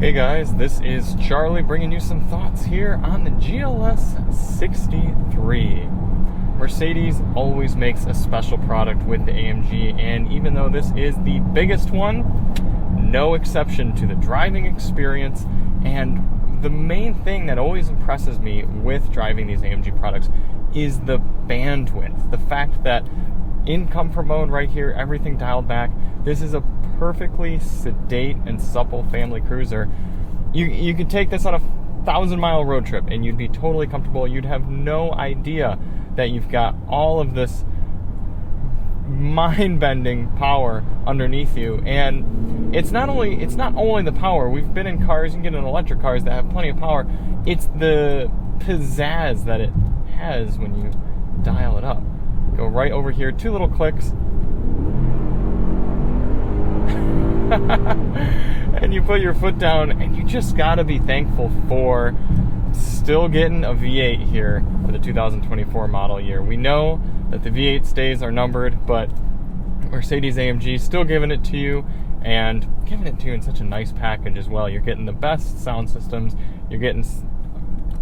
Hey guys, this is Charlie bringing you some thoughts here on the GLS 63. Mercedes always makes a special product with the AMG, and even though this is the biggest one, no exception to the driving experience. And the main thing that always impresses me with driving these AMG products is the bandwidth. The fact that in comfort mode right here, everything dialed back. This is a perfectly sedate and supple family cruiser. You could take this on a 1,000-mile road trip and you'd be totally comfortable. You'd have no idea that you've got all of this mind-bending power underneath you. And it's not only the power. We've been in cars, you can get in electric cars that have plenty of power. It's the pizzazz that it has when you dial it up. Go right over here, 2 little clicks. And you put your foot down, and you just gotta be thankful for still getting a V8 here for the 2024 model year. We know that the V8 days are numbered, but Mercedes-AMG still giving it to you, and giving it to you in such a nice package as well. You're getting the best sound systems, you're getting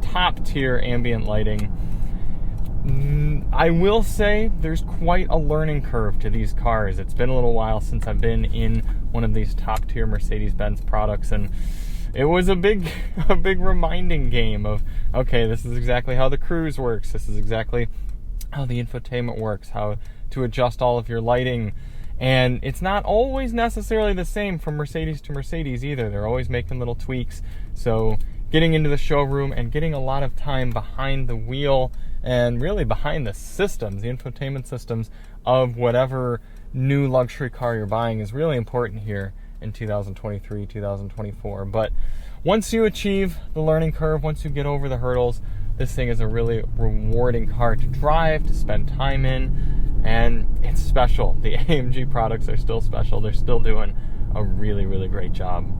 top tier ambient lighting. I will say there's quite a learning curve to these cars. It's been a little while since I've been in one of these top tier Mercedes-Benz products, and it was a big reminding game of, okay, this is exactly how the cruise works, this is exactly how the infotainment works, how to adjust all of your lighting. And it's not always necessarily the same from Mercedes to Mercedes either. They're always making little tweaks. So getting into the showroom and getting a lot of time behind the wheel and really behind the systems, the infotainment systems of whatever new luxury car you're buying is really important here in 2023, 2024. But once you achieve the learning curve, once you get over the hurdles, this thing is a really rewarding car to drive, to spend time in, and it's special. The AMG products are still special. They're still doing a really, really great job.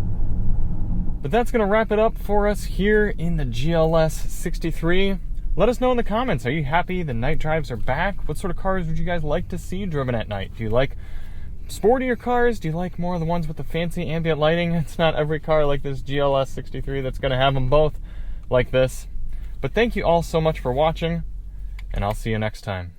But that's going to wrap it up for us here in the GLS 63. Let us know in the comments, are you happy the night drives are back? What sort of cars would you guys like to see driven at night? Do you like sportier cars? Do you like more of the ones with the fancy ambient lighting? It's not every car like this GLS 63 that's going to have them both like this. But thank you all so much for watching, and I'll see you next time.